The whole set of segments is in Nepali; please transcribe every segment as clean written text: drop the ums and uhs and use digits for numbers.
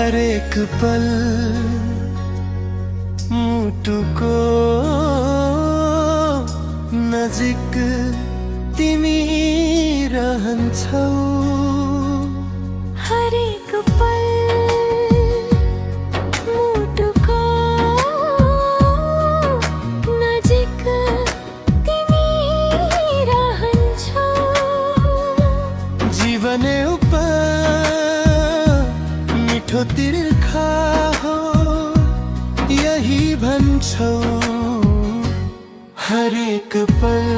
हरेक पल मुटुको नजिक तिमी रहन्छौ। हरेक पल मुटुको नजिक तिमी रहन्छौ। जीवन मिठो तिर्खा हो यही भन्छौ। हरेक पल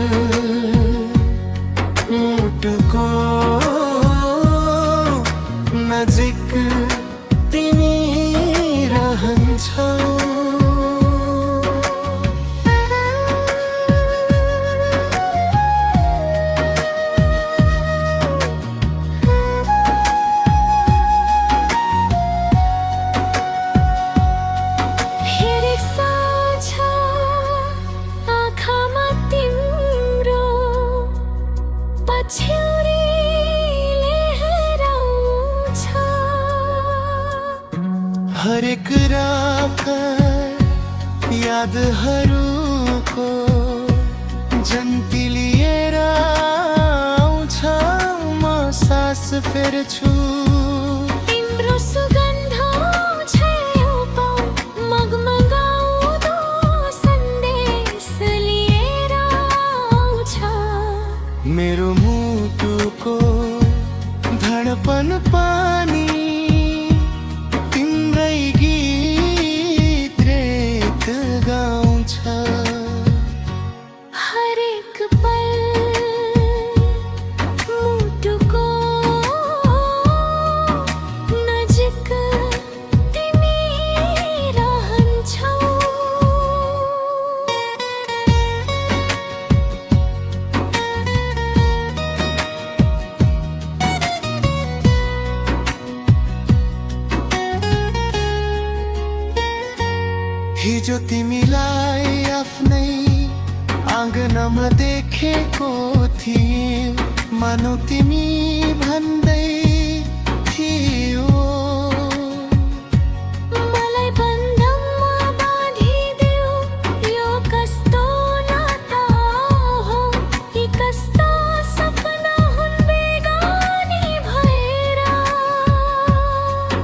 मुटुको नजिक तिमी रहन्छौ। हरेक रात यादहरूको जन्ती लिएर आउँछ। म सास फेर्छु तिम्रो सुगन्ध मगमगाउँदो सन्देश लिएर आउँछ। मेरो मुटुको धडपन पानी हरेक पल मुटुको नजिक तिमी रहन्छौ। हिजो तिमीलाई आफ्नै आँगनमा देखेको थिए। मानौ तिमी भन्दै थियो मलाई बन्धनमा बाँधिदेऊ। यो कस्तो नाता हो, यी कस्ता सपना हुन् बेगानी भएर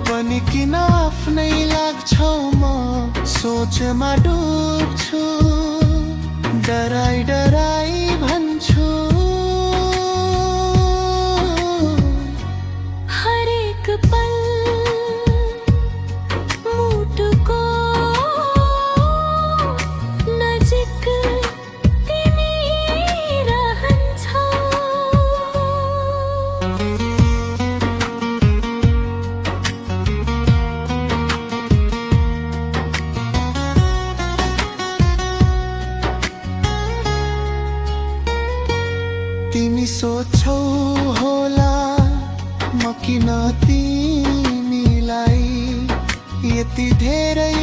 पनि किन आफ्नै लाग्छौ। म सोचमा डुब्छु डराई डराई भन्छु। हरेक पल मुटुको नजिक तिमी रहन्छौ। तिमी सोच्छौ होला म किन तिमीलाई यति धेरै